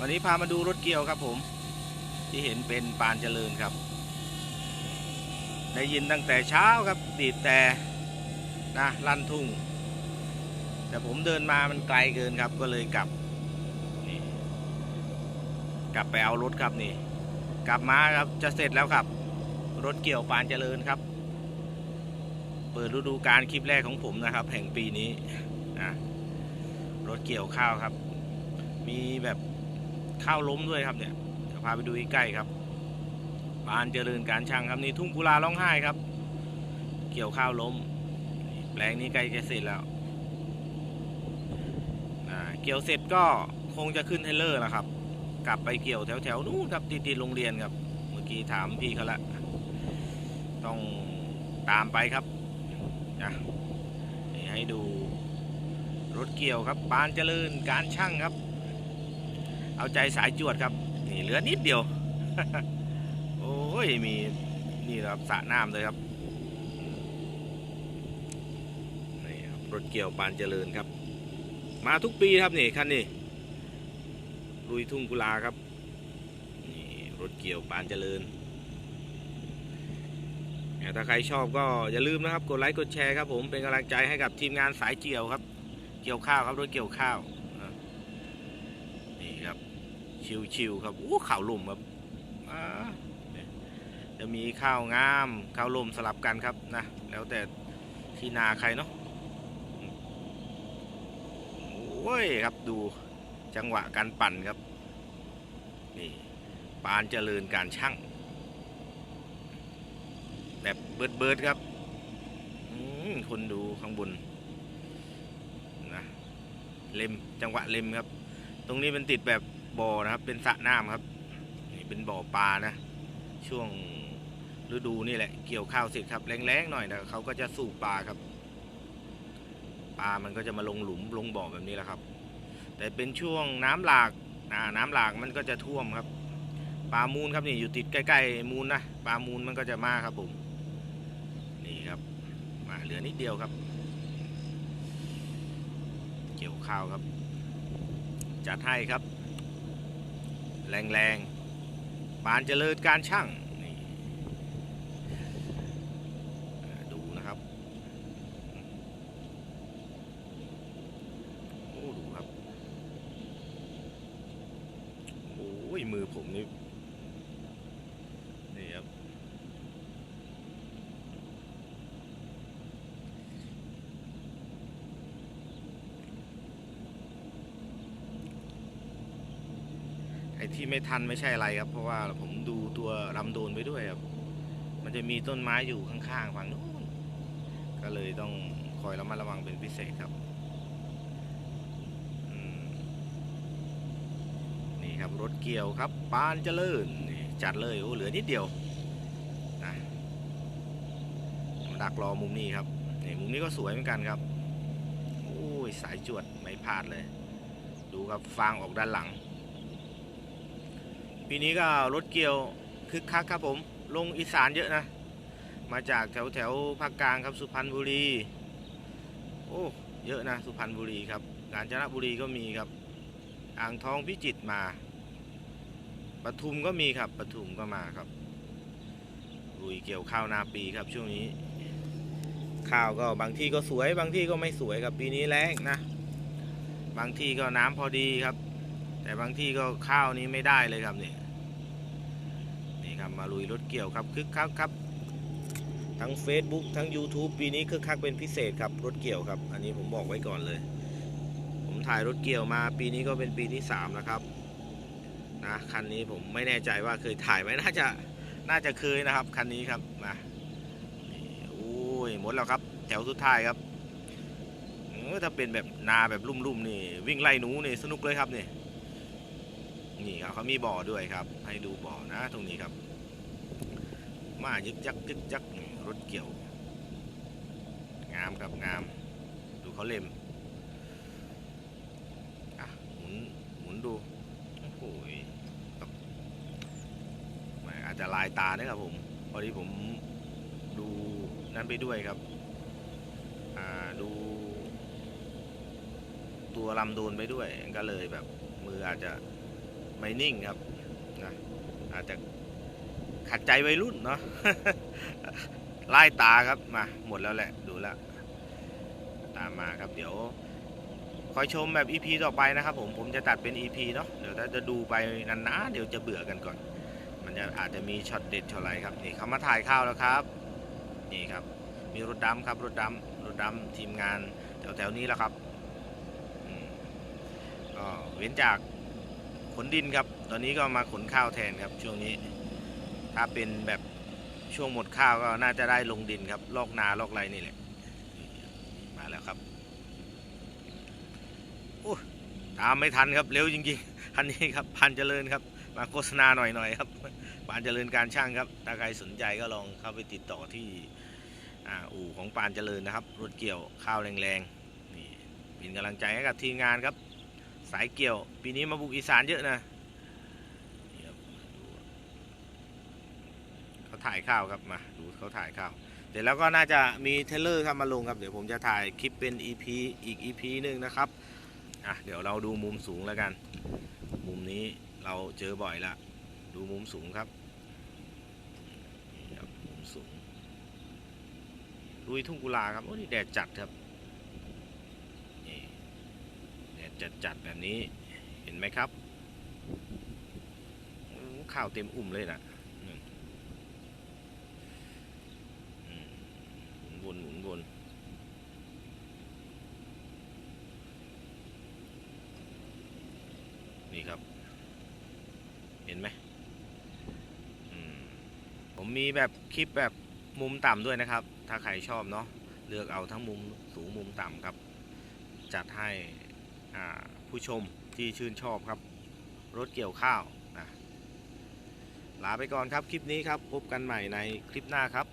วันนี้พามาดูรถเกี่ยวครับผมที่เห็นเป็นปานเจริญครับได้ยินตั้งแต่เช้าครับบีบแต่นะลั่นทุ่งแต่ผมเดินมามันไกลเกินครับก็เลยกลับไปเอารถครับนี่กลับมาครับจะเสร็จแล้วครับรถเกี่ยวปานเจริญครับเปิดฤดูกาลคลิปแรกของผมนะครับแห่งปีนี้รถเกี่ยวข้าวครับมีแบบข้าวล้มด้วยครับเนี่ยจะพาไปดูใกล้ๆครับปานเจริญการช่างครับนี่ทุ่งกุลาร้องไห้ครับเกี่ยวข้าวล้มแปลงนี้ใกล้จะเสร็จแล้วเกี่ยวเสร็จก็คงจะขึ้นเทเลอร์แล้วครับกลับไปเกี่ยวแถวนู้นครับติดโรงเรียนครับเมื่อกี้ถามพี่เขาละต้องตามไปครับให้ดูรถเกี่ยวครับปานเจริญการช่างครับเอาใจสายจวดครับนี่เหลือนิดเดียว โอ้ยมีนี่ครับสระน้ำเลยครับนี่ครับรถเกี่ยวปานเจริญครับมาทุกปีครับนี่คันนี้ลุยทุ่งกุลาครับนี่รถเกี่ยวปานเจริญถ้าใครชอบก็อย่าลืมนะครับกดไลค์กดแชร์ครับผมเป็นกำลังใจให้กับทีมงานสายเกี่ยวครับเกี่ยวข้าวครับรถเกี่ยวข้าวนี่ครับชิวๆครับข้าวลุ่มครับจะมีข้าวงามข้าวลมสลับกันครับนะแล้วแต่ที่นาใครเนาะโอ้ยครับดูจังหวะการปั่นครับนี่ปานเจริญการช่างแบบเบิร์ดครับคนดูข้างบนนะเล็มจังหวะเล็มครับตรงนี้เป็นติดแบบบ่อนะครับเป็นสระน้ำครับนี่เป็นบ่อปลานะช่วงฤดูนี่แหละเกี่ยวข้าวเสร็จครับแรงๆหน่อยนะเขาก็จะสูบปลาครับปลามันก็จะมาลงหลุมลงบ่อแบบนี้แหละครับแต่เป็นช่วงน้ำหลากน้ำหลากมันก็จะท่วมครับปลามูลครับนี่อยู่ติดใกล้ๆมูลนะปลามูลมันก็จะมาครับผมนี่ครับมาเหลือนิดเดียวครับเกี่ยวข้าวครับจัดให้ครับแรงๆปานเจริญการช่างนี่ดูนะครับโอ้ดูครับโอ้ยมือผมนี่ครับไอ้ที่ไม่ทันไม่ใช่อะไรครับเพราะว่าผมดูตัวลำโดนไปด้วยครับมันจะมีต้นไม้อยู่ข้างๆฝั่งนู้นก็เลยต้องคอยระมัดระวังเป็นพิเศษครับนี่ครับรถเกี่ยวครับปานเจริญนี่จัดเลยโอ้เหลือนิดเดียวนะดักรอมุมนี้ครับนี่มุมนี้ก็สวยเหมือนกันครับโอ้ยสายจวดไม่พลาดเลยดูครับฟางออกด้านหลังปีนี้ก็รถเกี่ยวคึกคักครับผมลงอีสานเยอะนะมาจากแถวภาคกลางครับสุพรรณบุรีโอ้เยอะนะสุพรรณบุรีครับกาญจนบุรีก็มีครับอ่างทองพิจิตรมาปทุมก็มีครับปทุมก็มาครับลุยเกี่ยวข้าวนาปีครับช่วงนี้ข้าวก็บางที่ก็สวยบางที่ก็ไม่สวยครับปีนี้แล้งนะบางที่ก็น้ำพอดีครับแต่บางที่ก็ข้าวนี้ไม่ได้เลยครับนี่ครับมาลุยรถเกี่ยวครับคึกคักครับทั้ง Facebook ทั้ง YouTube ปีนี้คึกคักเป็นพิเศษครับรถเกี่ยวครับอันนี้ผมบอกไว้ก่อนเลยผมถ่ายรถเกี่ยวมาปีนี้ก็เป็นปีที่3แล้วครับนะคันนี้ผมไม่แน่ใจว่าเคยถ่ายไหมน่าจะเคยนะครับคันนี้ครับมาโอ้ยหมดแล้วครับแถวสุดท้ายครับถ้าเป็นแบบนาแบบลุ่มๆนี่วิ่งไล่หนูนี่สนุกเลยครับนี่ครับเขามีบ่อด้วยครับให้ดูบ่อนะตรงนี้ครับมายึกจักรถเกี่ยวงามครับงามดูเขาเล็มหมุนดูโอ้โหอาจจะลายตาเนี่ยครับผมพอดีผมดูนั้นไปด้วยครับดูตัวลำโดนไปด้วยก็เลยแบบมืออาจจะ ไม่นิ่งครับนะอาจจะขัดใจวัยรุ่นเนาะ ไล่ตาครับมาหมดแล้วแหละดูแล้วตามมาครับเดี๋ยวคอยชมแบบ EP ต่อไปนะครับผมจะตัดเป็น EP เนาะเดี๋ยวถ้าจะดูไปนานๆเดี๋ยวจะเบื่อกันก่อนมันจะอาจจะมีช็อตเด็ดช็อตอะไรครับนี่เขามาถ่ายข้าวแล้วครับนี่ครับมีรถดำครับรถดำทีมงานแถวนี้แล้วครับก็เว้นจากขนดินครับตอนนี้ก็มาขนข้าวแทนครับช่วงนี้ถ้าเป็นแบบช่วงหมดข้าวก็น่าจะได้ลงดินครับลอกนาลอกไรนี่แหละมาแล้วครับโอ้ตามไม่ทันครับเร็วจริงๆคันนี้ครับพันเจริญครับมาโฆษณาหน่อยครับปานเจริญการช่างครับถ้าใครสนใจก็ลองเข้าไปติดต่อที่อู่ของปานเจริญนะครับรถเกี่ยวข้าวแรงๆนี่เป็นกำลังใจให้กับทีมงานครับสายเกี่ยวปีนี้มาบุกอีสานเยอะนะเขาถ่ายข้าวครับมาดูเขาถ่ายข้าวเดี๋ยวแล้วก็น่าจะมีเทเลอร์ครับมาลงครับเดี๋ยวผมจะถ่ายคลิปเป็น EP อีก EP หนึ่งนะครับเดี๋ยวเราดูมุมสูงแล้วกันมุมนี้เราเจอบ่อยละดูมุมสูงครับมุมสูงลุยทุ่งกุลาครับโอ้นี่แดดจัดครับนี่แดดจัดแบบนี้เห็นไหมครับข้าวเต็มอุ่มเลยนะหมุนวนนี่ครับเห็นไหมผมมีแบบคลิปแบบมุมต่ำด้วยนะครับถ้าใครชอบเนาะเลือกเอาทั้งมุมสูงมุมต่ำครับจัดให้ผู้ชมที่ชื่นชอบครับรถเกี่ยวข้าวลาไปก่อนครับคลิปนี้ครับพบกันใหม่ในคลิปหน้าครับ